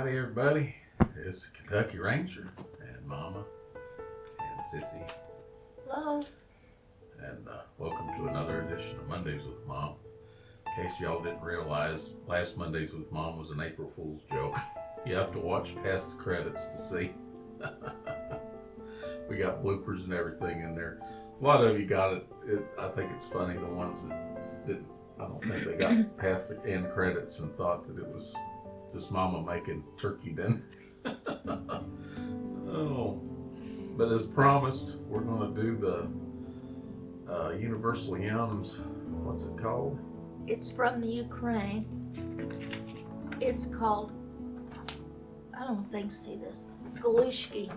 Howdy everybody, it's Kentucky Ranger and Mama and Sissy. Hello. And welcome to another edition of Mondays with Mom. In case y'all didn't realize, last Mondays with Mom was an April Fool's joke. You have to watch past the credits to see. We got bloopers and everything in there. A lot of you got it. I think it's funny, the ones that didn't. I don't think they got past the end credits and thought that it was just Mama making turkey dinner. Oh, but as promised, we're going to do the Universal Yums. What's it called? It's from the Ukraine. It's called, I don't think see this, Galushki.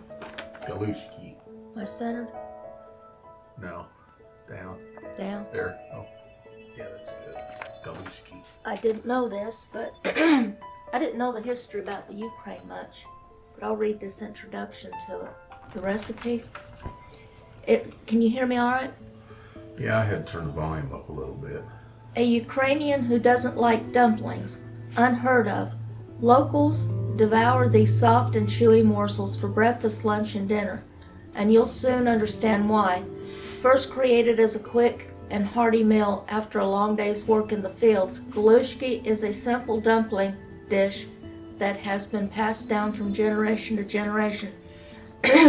Galushki. Am I centered? No. Down. Down. There. Oh. Yeah, that's good. Galushki. I didn't know this, but I didn't know the history about the Ukraine much. But I'll read this introduction to it. The recipe. Can you hear me all right? Yeah, I had to turn the volume up a little bit. A Ukrainian who doesn't like dumplings. Unheard of. Locals devour these soft and chewy morsels for breakfast, lunch, and dinner. And you'll soon understand why. First created as a quick and hearty meal after a long day's work in the fields, Galushki is a simple dumpling dish that has been passed down from generation to generation,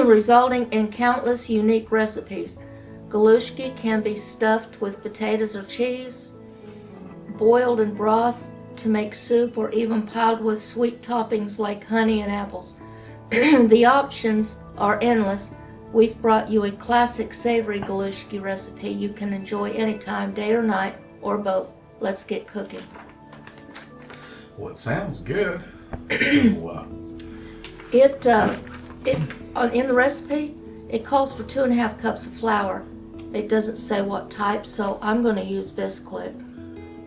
resulting in countless unique recipes. Galushki can be stuffed with potatoes or cheese, boiled in broth to make soup, or even piled with sweet toppings like honey and apples. The options are endless. We've brought you a classic savory Galushki recipe you can enjoy anytime, day or night, or both. Let's get cooking. Well, it sounds good. So, in the recipe, it calls for 2.5 cups of flour. It doesn't say what type, so I'm going to use Bisquick.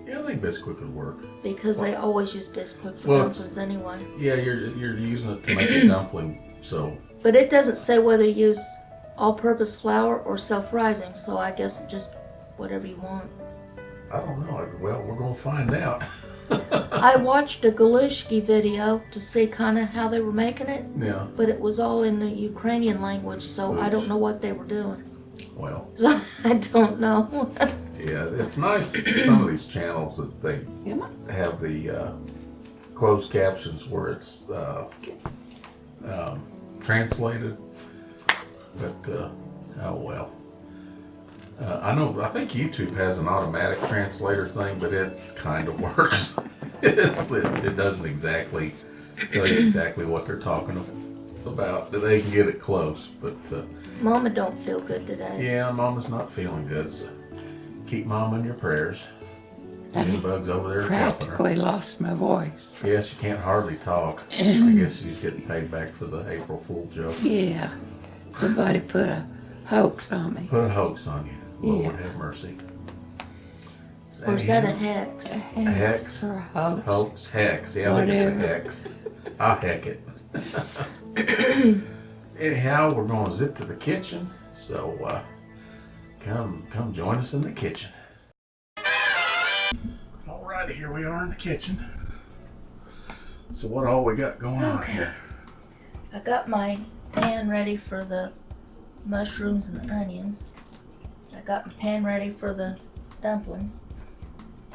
yeah, I think Bisquick would work. Because they always use Bisquick for dumplings anyway. Yeah, you're using it to make a dumpling, so. But it doesn't say whether you use all-purpose flour or self-rising, so I guess just whatever you want. I don't know. Well, we're going to find out. I watched a Galushki video to see kind of how they were making it. Yeah. But it was all in the Ukrainian language, so Oops. I don't know what they were doing. Well. So I don't know. Yeah, it's nice some of these channels that they have the closed captions where it's translated, but oh well. I think YouTube has an automatic translator thing, but it kind of works. It doesn't exactly tell you exactly what they're talking about, but they can get it close. But Mama don't feel good today. yeah, Mama's not feeling good, so keep Mama in your prayers. Bug's over there helping her. Practically lost my voice. Yeah, she can't hardly talk. I guess she's getting paid back for the April Fool joke. Yeah, somebody put a hoax on me. Put a hoax on you. Lord Yeah. have mercy. Or is that a hex? A Hex. or a hoax. Hoax? Hex. Yeah, I think it's a Whatever. hex. I'll heck it. Anyhow, we're going to zip to the kitchen, so come join us in the kitchen. All right, here we are in the kitchen. So what all we got going on here? I got my pan ready for the mushrooms and the onions. I got my pan ready for the dumplings.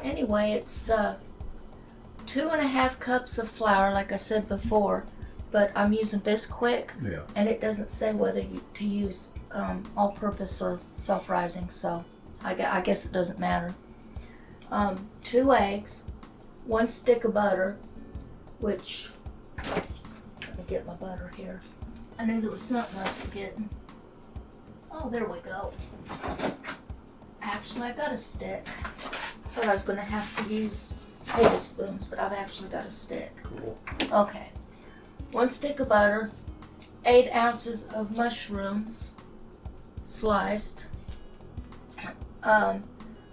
Anyway, it's 2.5 cups of flour, like I said before, but I'm using Bisquick, Yeah. and it doesn't say whether to use all-purpose or self-rising, so I guess it doesn't matter. 2 eggs, 1 stick of butter, which, let me get my butter here. I knew there was something I was forgetting. Oh, there we go. Actually, I got a stick. Thought I was going to have to use tablespoons, but I've actually got a stick. Cool. Okay. 1 stick of butter, 8 ounces of mushrooms, sliced, a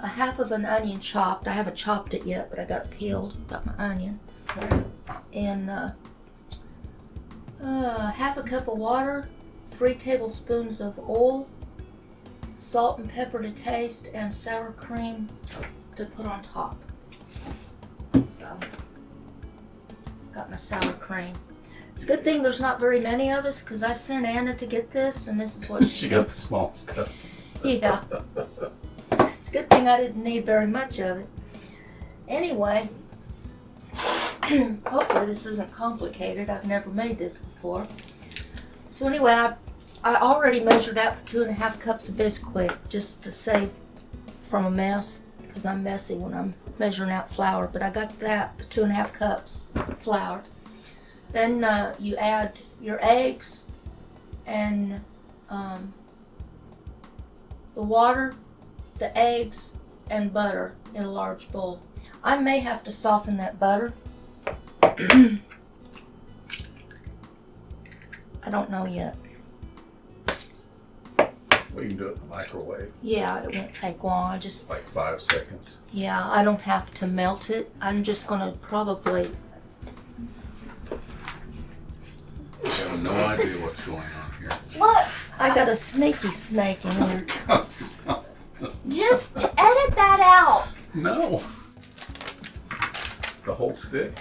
half of an onion chopped. I haven't chopped it yet, but I got it peeled. Got my onion. And half a cup of water, 3 tablespoons of oil, salt and pepper to taste, and sour cream to put on top. So, got my sour cream. It's a good thing there's not very many of us, because I sent Anna to get this, and this is what She got the small stuff. Yeah. It's a good thing I didn't need very much of it. Anyway, hopefully this isn't complicated. I've never made this before. So anyway, I already measured out the 2.5 cups of Bisquick just to save from a mess, because I'm messy when I'm measuring out flour. But I got that, the 2.5 cups flour. Then you add your eggs and the water, the eggs, and butter in a large bowl. I may have to soften that butter. I don't know yet. We can do it in the microwave. Yeah, it won't take long. I just, Like 5 seconds. yeah, I don't have to melt it. I'm just gonna probably, I have no idea what's going on here. what? I got a sneaky snake in here. Just edit that out. No. The whole stick?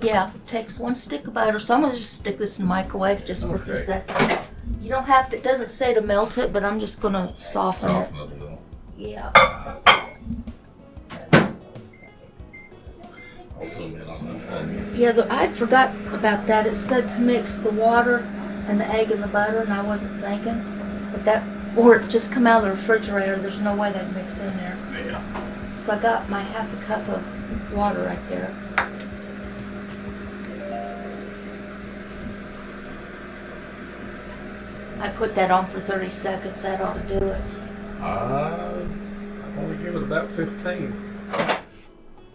Yeah, it takes 1 stick of butter. So I'm gonna just stick this in the microwave just for a few Okay. seconds. You don't have to, it doesn't say to melt it, but I'm just gonna soften it. Soften it a little. Yeah. I'll zoom in on that. Yeah, I'd forgot about that. It said to mix the water and the egg and the butter, and I wasn't thinking. But that, or it just come out of the refrigerator, there's no way they'd mix in there. Yeah. So I got my 1/2 cup of water right there. I put that on for 30 seconds, that ought to do it. I'll only give it about 15.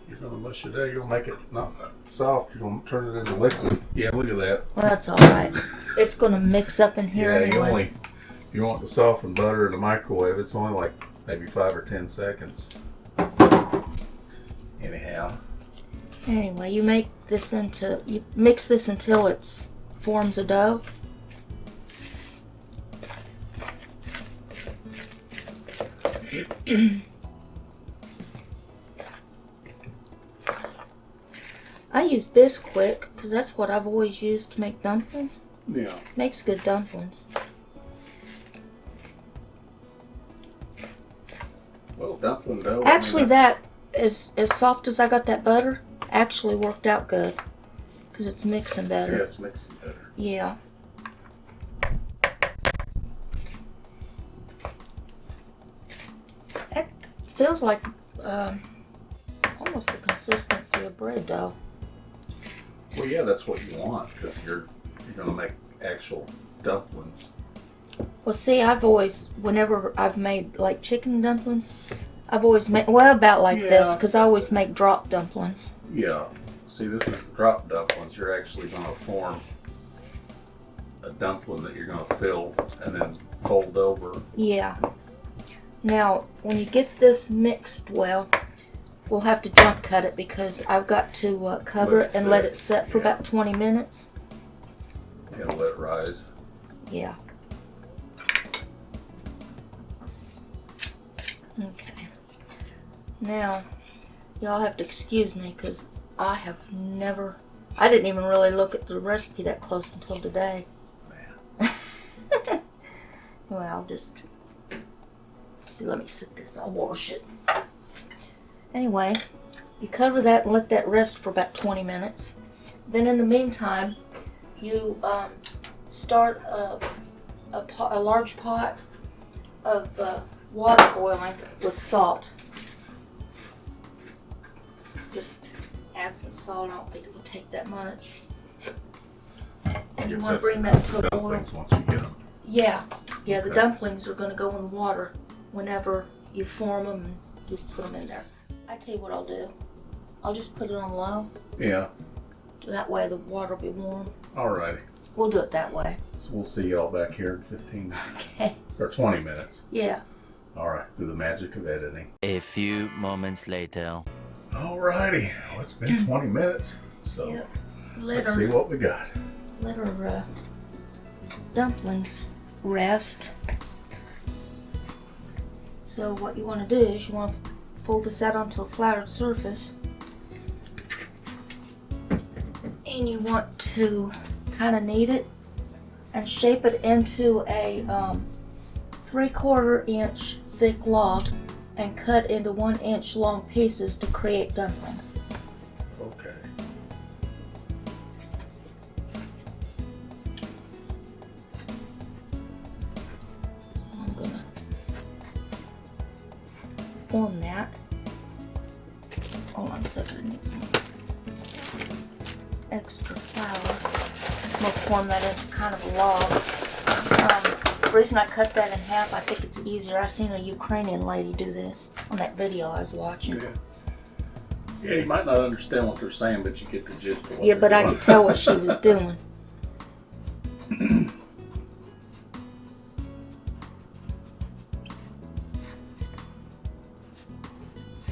You're gonna mush it out. You're gonna make it not soft. You're gonna turn it into liquid. Yeah, look at that. Well, that's alright. It's gonna mix up in here Yeah, anyway. you want to soften butter in the microwave. It's only like maybe 5 or 10 seconds. Anyhow. Anyway, you mix this until it forms a dough. I use Bisquick because that's what I've always used to make dumplings. Yeah. Makes good dumplings. Well, dumpling dough. Actually, that as soft as I got that butter, actually worked out good because it's mixing Yeah, better. it's mixing better. Yeah. It feels like almost the consistency of bread dough. Well, yeah, that's what you want because you're gonna make actual dumplings. Well, see, whenever I've made like chicken dumplings, I've always made, well, about like this, because I always make drop dumplings. Yeah. See, this is drop dumplings. You're actually gonna form a dumpling that you're gonna fill and then fold over. Yeah. Now, when you get this mixed well, we'll have to jump cut it because I've got to cover it and let it set for about 20 minutes. You gotta let it rise. Yeah. Okay. Now, y'all have to excuse me because I didn't even really look at the recipe that close until today. Man. Well, I'll just see. Let me sit this. I'll wash it. Anyway, you cover that and let that rest for about 20 minutes. Then in the meantime, you start a large pot of water boiling with salt. Just add some salt. I don't think it will take that much. And you want to bring that to a boil. Dumplings once you get them. Yeah, the Okay. dumplings are going to go in the water whenever you form them and you put them in there. I tell you what I'll do. I'll just put it on low. Yeah. That way the water will be warm. Alrighty. We'll do it that way. So we'll see y'all back here in 15 Okay. or 20 minutes. Yeah. Alright, through the magic of editing. A few moments later. Alrighty. Well, it's been 20 minutes. So Yep. let's see what we got. Let our dumplings rest. So what you want to do is you want to fold this out onto a floured surface. And you want to kind of knead it and shape it into a 3/4 inch thick log and cut into 1 inch long pieces to create dumplings. Okay. So I'm gonna form that. Hold on a second, I need some extra flour. I'm gonna form that into kind of a log. The reason I cut that in half, I think it's easier. I seen a Ukrainian lady do this on that video I was watching. Yeah. Yeah, you might not understand what they're saying, but you get the gist of what Yeah, but they're I doing. could tell what she was doing. And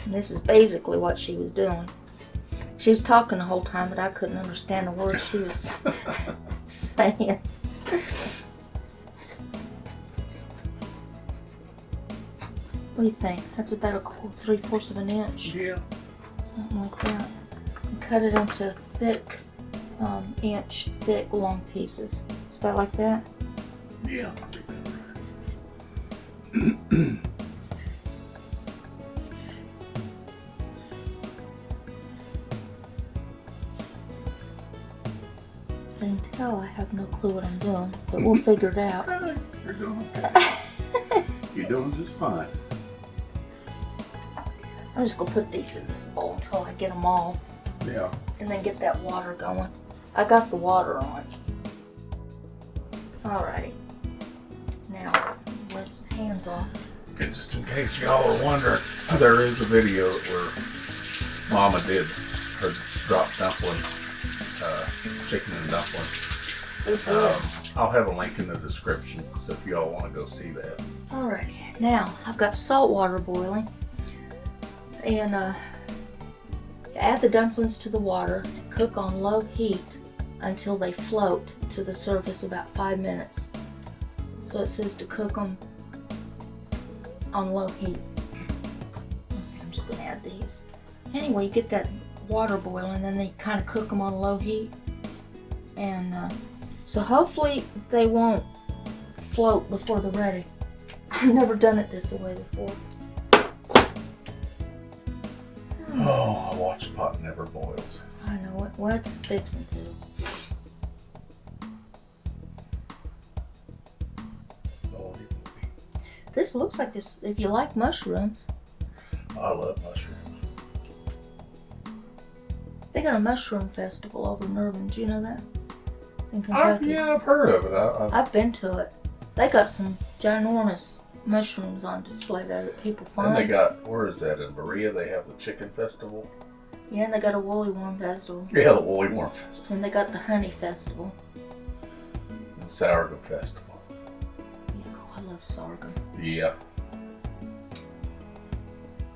this is basically what she was doing. She was talking the whole time, but I couldn't understand a word she was saying. What do you think? That's about 3/4 of an inch. Yeah. Something like that. And cut it into thick, inch thick long pieces. It's about like that. Yeah. I can tell I have no clue what I'm doing, but we'll figure it out. You're doing okay. You're doing just fine. I'm just gonna put these in this bowl until I get them all, Yeah. and then get that water going. I got the water on. Alrighty. Now, rinse the hands off. And just in case y'all are wondering, there is a video where Mama did her drop dumpling, chicken and dumpling. I'll have a link in the description, so if y'all want to go see that. Alrighty. Now, I've got salt water boiling. And add the dumplings to the water and cook on low heat until they float to the surface about 5 minutes. So it says to cook them on low heat. Okay, I'm just going to add these. Anyway, you get that water boiling, then they kind of cook them on low heat. And so hopefully they won't float before they're ready. I've never done it this way before. Oh, a watch pot never boils. I know it. What's fixing to? This looks like this. If you like mushrooms, I love mushrooms. they got a mushroom festival over in Irvine. Do you know that? In Kentucky. Yeah, I've heard of it. I've been to it. They got some ginormous mushrooms on display there that people And find. they got, where is that, in Berea? They have the chicken festival. Yeah, and they got a woolly worm festival. Yeah, the Woolly Worm Festival. And they got the honey festival. And Sourdough Festival. Yeah, oh, I love sorghum. Yeah.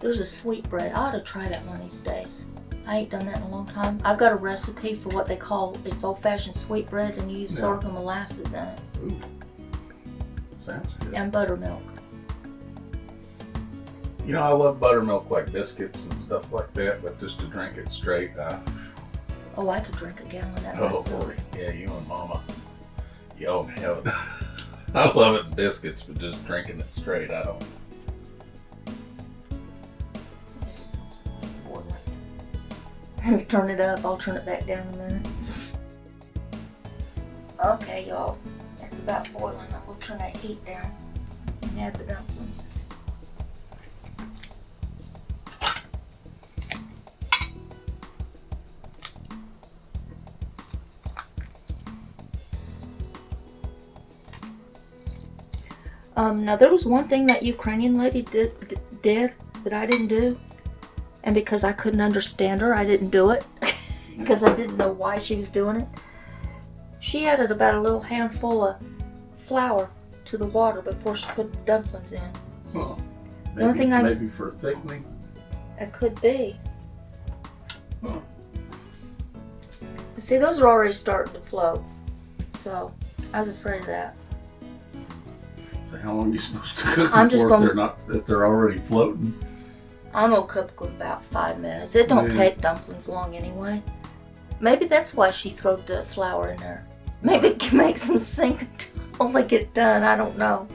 There's a sweetbread. I ought to try that one of these days. I ain't done that in a long time. I've got a recipe for what they call, it's old-fashioned sweetbread, and you use Yeah. sorghum molasses in it. Ooh. Sounds good. And buttermilk. You know, I love buttermilk like biscuits and stuff like that, but just to drink it straight, Oh, I could drink a gallon of that oh myself. boy. Yeah, you and Mama. Y'all can have it. I love it in biscuits, but just drinking it straight, I don't. Boiling. Let me turn it up. I'll turn it back down in a minute. Okay, y'all. It's about boiling. We'll turn that heat down and add the dumplings. Now there was one thing that Ukrainian lady did that I didn't do, and because I couldn't understand her, I didn't do it because I didn't know why she was doing it. She added about a little handful of flour to the water before she put the dumplings in. Huh. The only thing Maybe for thickening. That could be. Huh. But see, those are already starting to float, so I was afraid of that. So how long are you supposed to cook I'm them just for gonna- if they're already floating? I'm gonna cook with about 5 minutes. It don't Yeah. take dumplings long anyway. Maybe that's why she threw the flour in there. Maybe it makes them sink until they get done. I don't know.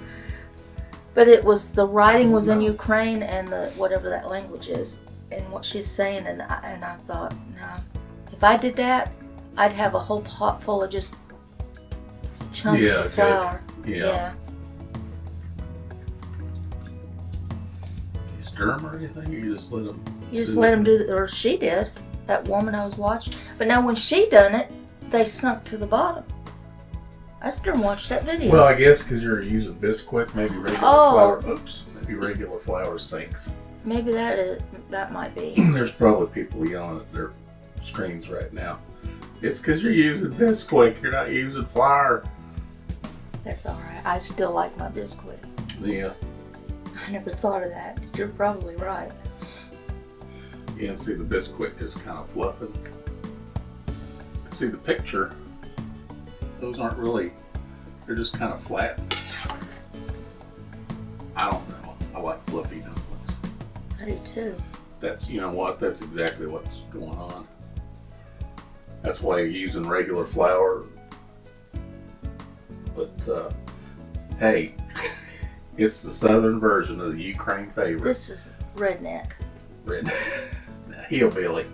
But it was, the writing was in Ukraine and the whatever that language is, and what she's saying, and I thought, no, if I did that, I'd have a whole pot full of just chunks of flour. Yeah. You stir them or anything? Or you just let them? You just let them do, or she did. That woman I was watching. But now when she done it, they sunk to the bottom. I still watched that video. Well, I guess because you're using Bisquick, maybe regular flour. Oops, maybe regular flour sinks. Maybe that might be. There's probably people yelling at their screens right now. It's because you're using Bisquick. You're not using flour. That's all right. I still like my Bisquick. Yeah. I never thought of that. You're probably right. You can see the Bisquick is kind of fluffing. See the picture. Those aren't really, they're just kind of flat. I don't know. I like fluffy dumplings. I do too. That's, you know what, that's exactly what's going on. That's why you're using regular flour. But, hey, it's the southern version of the Ukraine favorite. This is redneck. Hillbilly.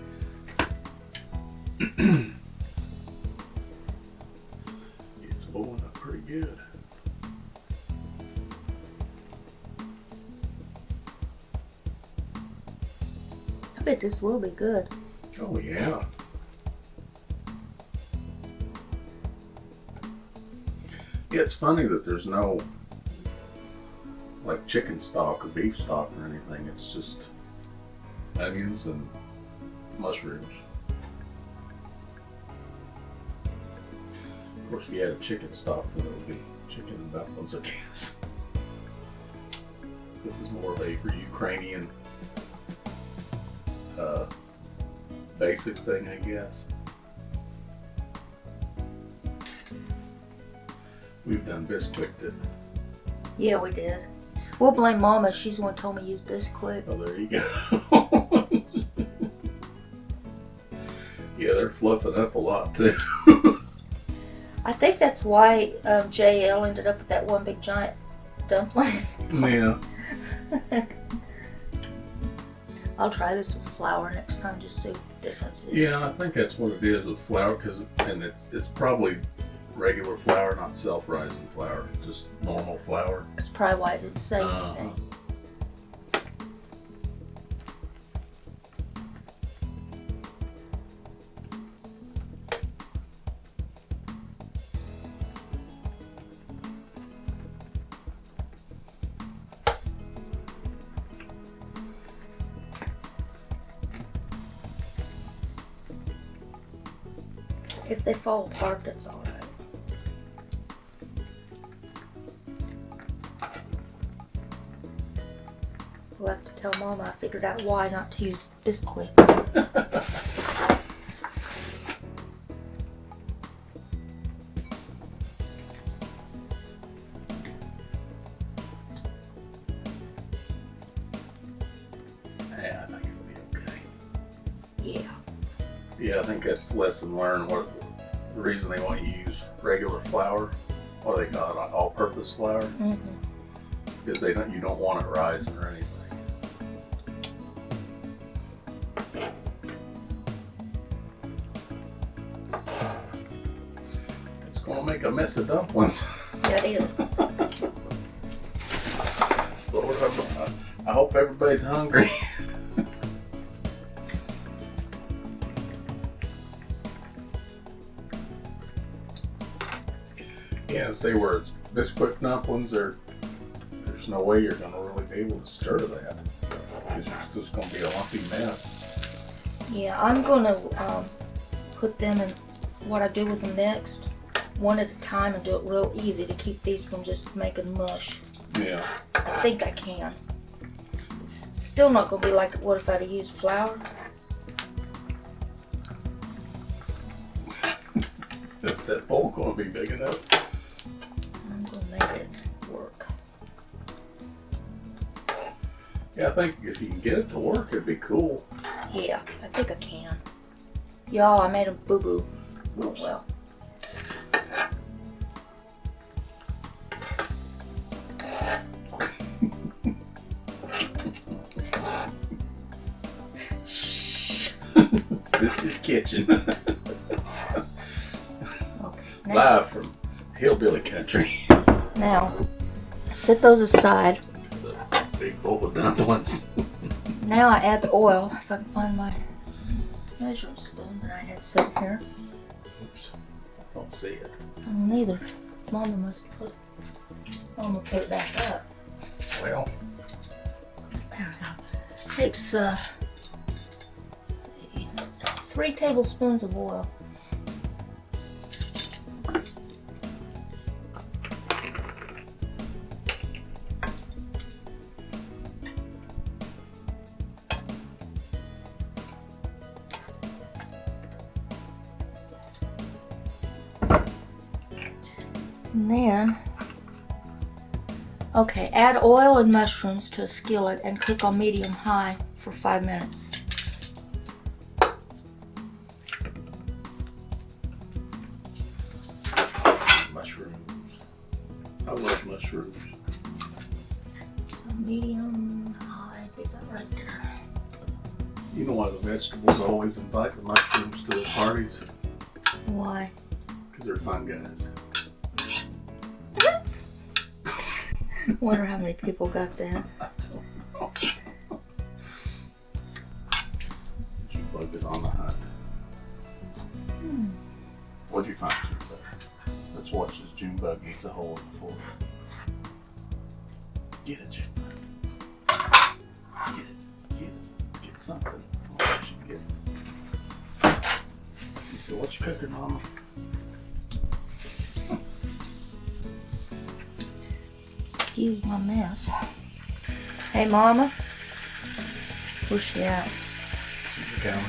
It's blowing up pretty good. I bet this will be good. Oh yeah. Yeah, it's funny that there's no like chicken stock or beef stock or anything. It's just onions and mushrooms. Of course, if you had a chicken stock, then it would be chicken and dumplings, I guess. This is more of a Ukrainian basic thing, I guess. We've done Bisquick, didn't we? Yeah, we did. We'll blame Mama. She's the one who told me to use Bisquick. Oh, there you go. Yeah, they're fluffing up a lot too. I think that's why JL ended up with that one big giant dumpling. Yeah. I'll try this with flour next time, just see what the difference is. Yeah, I think that's what it is with flour, and it's probably regular flour, not self-rising flour, just normal flour. That's probably why I didn't say anything. If they fall apart, that's all right. We'll have to tell Mama I figured out why not to use Bisquick. Yeah, I think it'll be okay. Yeah. Yeah, I think that's lesson learned. What the reason they want you to use regular flour, what do they call it, all-purpose flour, because you don't want it rising or anything. It's gonna make a mess of dumplings. Yeah, it is. Lord, I hope everybody's hungry. Yeah, say where it's Bisquick dumplings, there's no way you're going to really be able to stir that, because it's just going to be a lumpy mess. Yeah, I'm going to put them in what I do with them next, one at a time, and do it real easy to keep these from just making mush. Yeah. I think I can. It's still not going to be like what if I'd have used flour. Is that bowl going to be big enough? I'm going to make it work. Yeah, I think if you can get it to work, it'd be cool. Yeah, I think I can. Y'all, I made a boo-boo. Oh well. Sissy's Kitchen. Okay. Now, Live from Hillbilly Country. now, set those aside. It's a big bowl of dumplings. Now I add the oil. If I can find my measuring spoon that I had sitting here. Oops. I don't see it. I don't either. Mama must put it back up. Well, There we go. Takes, let's see, 3 tablespoons of oil. And then, okay, add oil and mushrooms to a skillet and cook on medium-high for 5 minutes. mushrooms. I love mushrooms. So medium-high, get that right there. You know why the vegetables always invite the mushrooms to the parties? Why? Because they're fun guys. Wonder how many people got that. I don't know. Junebug is on the hunt. What'd you find, Junebug? Let's watch as Junebug eats a hole in the floor. Get it, Junebug. Get it. Get it. Get something. I don't know what she's getting. She said, what you cooking, Mama? Excuse my mess. Hey, Mama. Where's she at? She's a cow.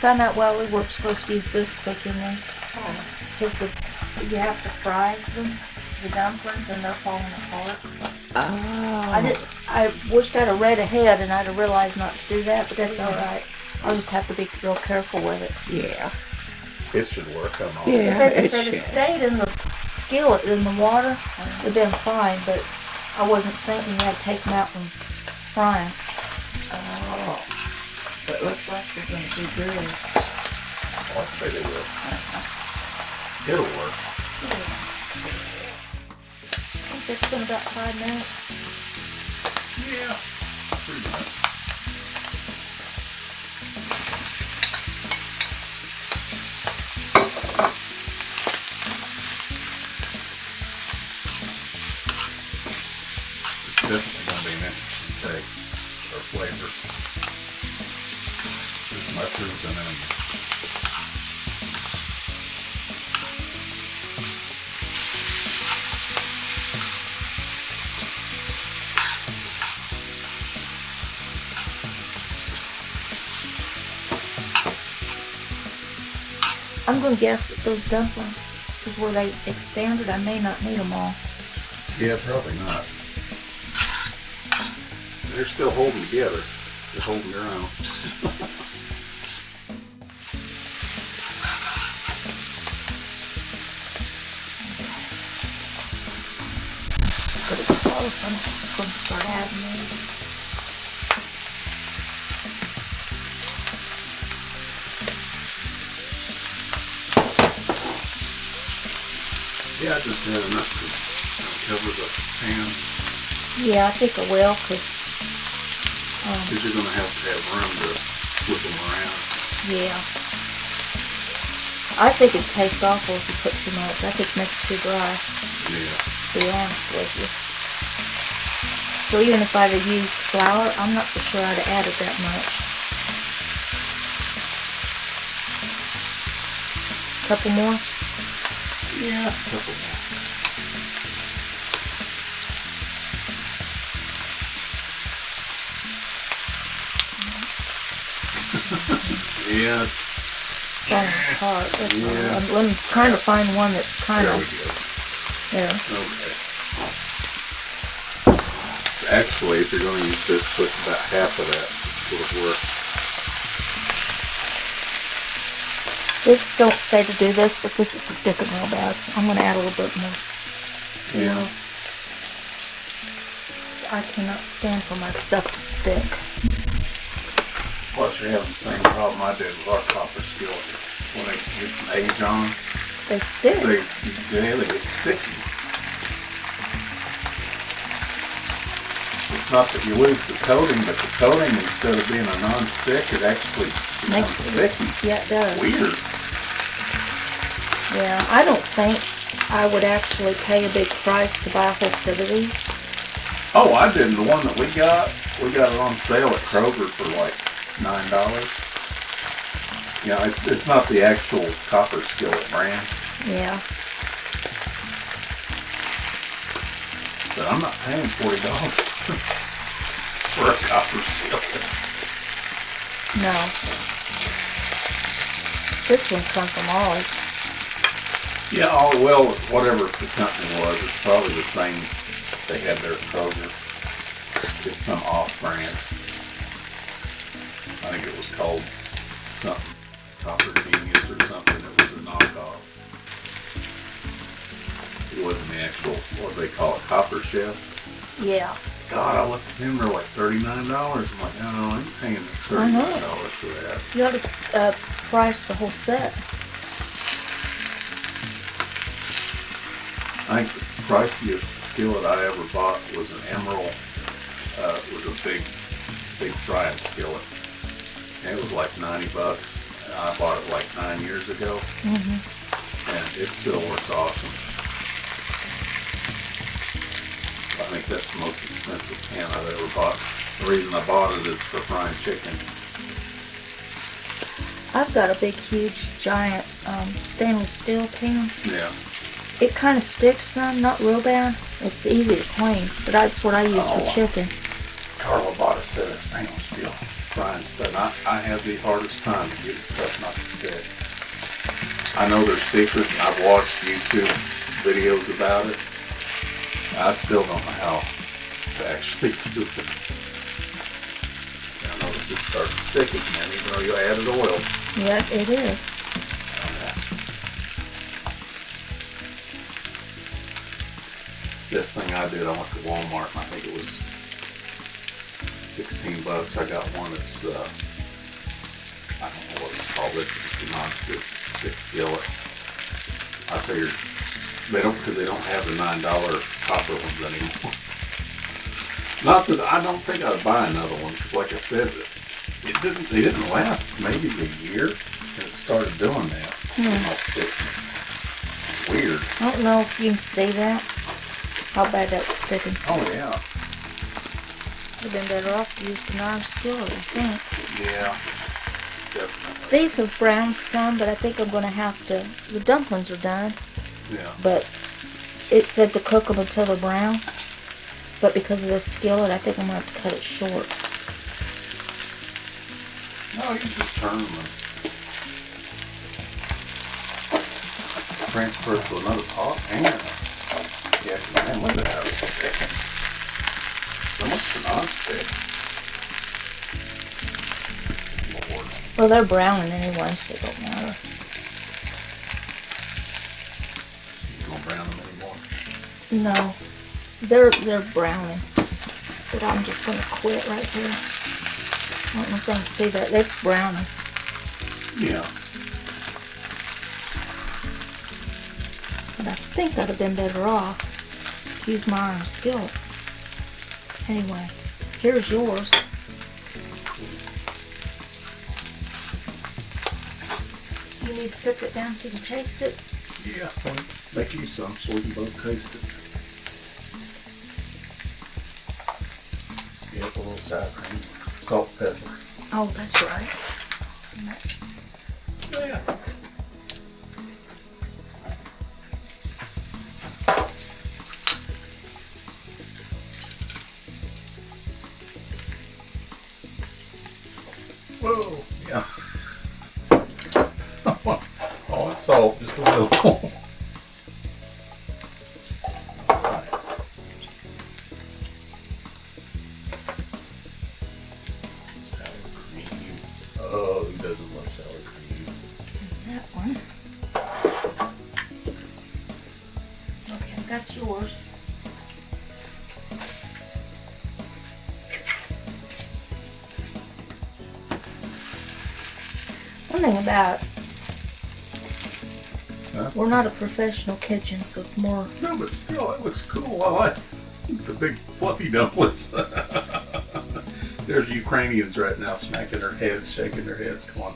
Found out why we weren't supposed to use biscuits in this. Because you have to fry them, the dumplings, and they're falling apart. Oh. I wished I'd have read ahead and I'd have realized not to do that, but that's alright. I'll just have to be real careful with it. Yeah. It should work, come on. Yeah. If it they'd have should. stayed in the skillet, in the water, it'd been fine, but I wasn't thinking you had to take them out from frying. Oh. But it looks like they're going to be good. I'd say they will. It'll work. I think it's been about 5 minutes. Yeah. Pretty much. It's definitely going to be an interesting taste or flavor. There's mushrooms and onions. I'm going to guess that those dumplings, because where they expanded, I may not need them all. Yeah, probably not. They're still holding together. They're holding their own. But it's close. I'm just going to start adding these. Yeah, I just had enough to cover the pan Yeah, I think I will, because, because you're going to have room to flip them around. yeah. I think it'd taste awful if you put too much. I think it makes it too dry, Yeah. to be honest with you. So even if I'd have used flour, I'm not for sure I'd have added that much. Couple more? Yeah, a couple more. Yeah, it's Falling apart. That's all. Yeah. I'm trying to find one that's kind there we of go. there. Okay. So actually, if you're going to use this, put about half of that would have worked. This don't say to do this, but this is sticking real bad, so I'm going to add a little bit more. Yeah. I cannot stand for my stuff to stick. Plus, you're having the same problem I did with our copper skillet. When they get some age on them, They stick. they get sticky. It's not that you lose the coating, but the coating, instead of being a non-stick, it actually becomes sticky. Yeah, it does. Weird. Yeah, I don't think I would actually pay a big price to buy a whole set of these. Oh, I didn't. The one that we got it on sale at Kroger for like $9. Yeah, it's not the actual copper skillet brand, Yeah. but I'm not paying $40 for a copper skillet. No. This one comes from Ollie. Yeah, well, whatever the company was, it's probably the same they had there at Kroger. It's some off-brand. I think it was called something Copper Genius or something. It was a knockoff. It wasn't the actual, what do they call it, Copper Chef? Yeah. God, I looked at them, they're like $39. I'm like, no, I ain't paying $39 for that. You ought to price the whole set. I think the priciest skillet I ever bought was an Emerald. It was a big frying skillet. And it was like $90. And I bought it like 9 years ago. Mm-hmm. And it still works awesome. I think that's the most expensive pan I've ever bought. The reason I bought it is for frying chicken. I've got a big, huge, giant stainless steel pan. Yeah. It kind of sticks some, not real bad. It's easy to clean, but that's what I use for chicken. Karla bought a set of stainless steel frying stuff. I have the hardest time to get stuff not to stick. I know there's secrets. I've watched YouTube videos about it. I still don't know how to actually do it. I notice it's starting to stick again, even though you added oil. Yeah, it is. This thing I did, I went to Walmart and I think it was $16. I got one that's, I don't know what it's called, it's just a non-stick skillet. I figured, because they don't have the $9 copper ones anymore. Not that, I don't think I'd buy another one, because like I said, they didn't last maybe a year, and it started doing that. All sticky. Weird. I don't know if you can see that. How bad that's sticking. Oh yeah. Would have been better off to use the non-skillet, I think. Yeah, definitely. These have browned some, but I think I'm going to have to... The dumplings are done, Yeah. but it said to cook them until they're brown. But because of this skillet, I think I'm going to have to cut it short. No, you just turn them and transfer it to another pot. Yeah, man, look at how it's sticking. So much for non-stick. Lord. Well, they're browning anyway, so it don't matter. So you don't brown them anymore? No, they're browning. But I'm just going to quit right here. I don't know if I can see that. That's browning. Yeah. But I think I'd have been better off to use my iron skillet. Anyway, here's yours. You need to sit it down so you can taste it. Yeah, I'll make you some so we can both taste it. Yeah, a little sour cream, salt, pepper. Oh, that's right. Yeah. Whoa, yeah. Oh, it's salt, just a little. Sour cream. Oh, who doesn't love sour cream? That one. Okay, I got yours. One thing about it, Huh? we're not a professional kitchen, so it's more. No, but still, it looks cool. I like the big fluffy dumplings. There's Ukrainians right now smacking their heads, shaking their heads. Come on,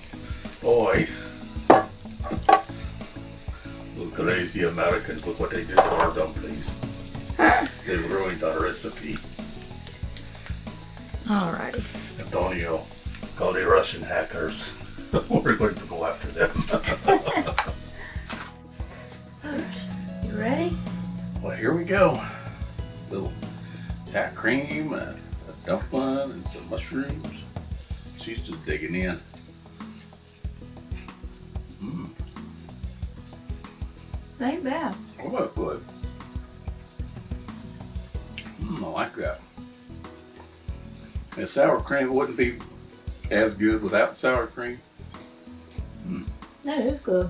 boy. Little crazy Americans, look what they did to our dumplings. They ruined our recipe. Alrighty. Antonio, call the Russian hackers. We're going to go after them. You ready? Well, here we go. Little sour cream, a dumpling, and some mushrooms. She's just digging in. Mmm. Ain't bad. Oh, that's good. I like that. And sour cream wouldn't be as good without sour cream. That is good.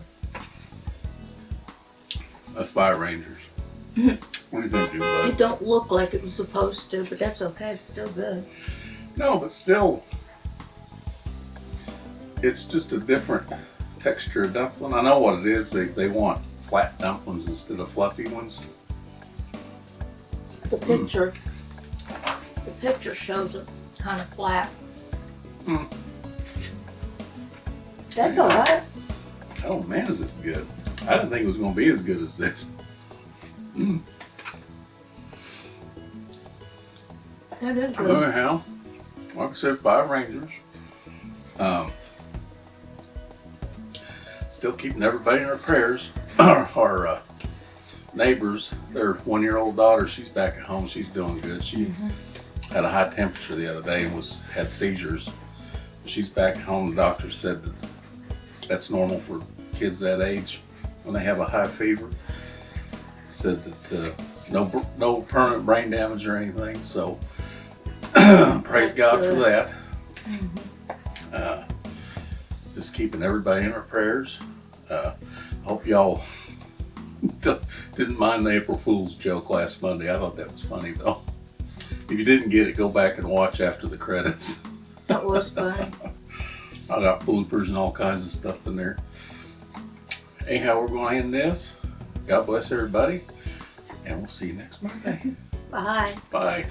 That's Fire Rangers. What do you think, It bud? don't look like it was supposed to, but that's okay. It's still good. No, but still, it's just a different texture of dumpling. I know what it is. They want flat dumplings instead of fluffy ones. The picture shows it kind of flat. Mm. That's all right. Oh man, is this good? I didn't think it was going to be as good as this. Mm. That is good. Anyhow, like I said, Fire Rangers. Still keeping everybody in our prayers. Our neighbors, their 1-year-old daughter, she's back at home. She's doing good. She had a high temperature the other day and had seizures. She's back at home. The doctor said that that's normal for kids that age when they have a high fever. Said that no permanent brain damage or anything. So praise That's God good. for that. Just keeping everybody in our prayers. Hope y'all didn't mind the April Fool's joke last Monday. I thought that was funny though. If you didn't get it, go back and watch after the credits. That was funny. I got bloopers and all kinds of stuff in there. Anyhow, we're going to end this. God bless everybody. And we'll see you next Monday. Bye. Bye.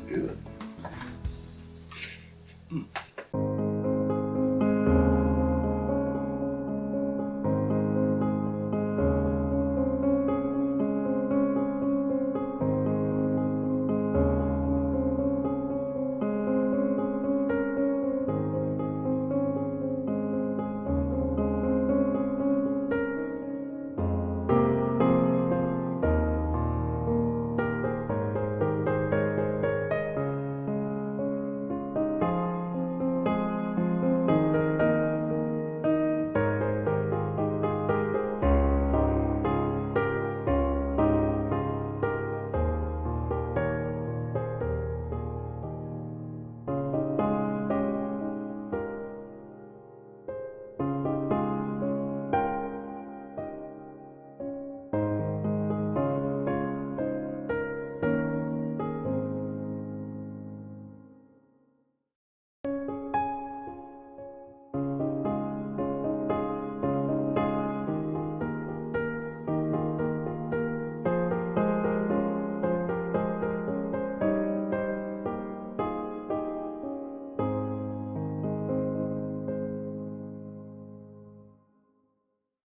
Good.